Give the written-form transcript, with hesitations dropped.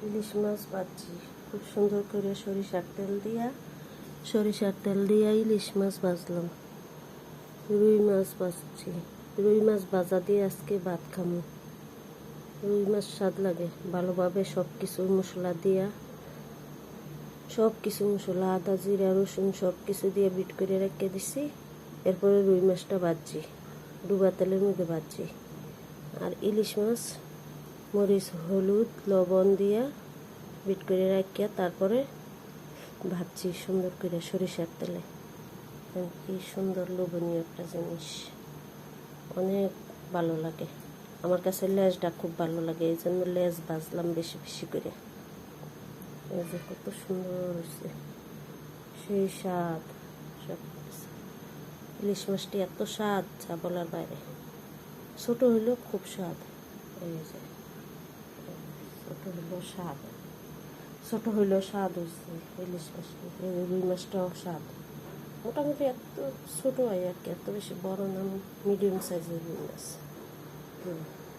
ইলিশ মাছ ভাজছি খুব সুন্দর করে সরিষার তেল দিয়া ইলিশ মাছ ভাজলাম। রুই মাছ ভাজছি, রুই মাছ ভাজা দিয়ে আজকে ভাত খামো। রুই মাছ স্বাদ লাগে ভালোভাবে সব কিছু মশলা দিয়া, সব কিছু মশলা আদা জিরা রসুন সব কিছু দিয়ে বিট করে রেখে দিছি। এরপরে রুই মাছটা ভাজছি, ডুবা তেলের মধ্যে ভাজছি। আর ইলিশ মাছ মরিচ হলুদ লবণ দিয়া বিট করে রাখিয়া তারপরে ভাজছি সুন্দর করে সরিষার তেলে। কি সুন্দর লোভনীয় একটা জিনিস, অনেক ভালো লাগে আমার কাছে। লেজটা খুব ভালো লাগে, এই জন্য লেজ ভাজলাম বেশি বেশি করে। এই যে কত সুন্দর হয়েছে, সেই স্বাদ। সব ইলিশ মাছটি এত স্বাদ যা বলার বাইরে। ছোট হইলেও খুব স্বাদ। এই যে ছোট হইলেও স্বাদ হয়েছে ইলিশ মাছটি। রুই মাছটাও স্বাদ, মোটামুটি এত ছোট হয় আর কি, এত বেশি বড় না, মিডিয়াম সাইজের রুই মাছ।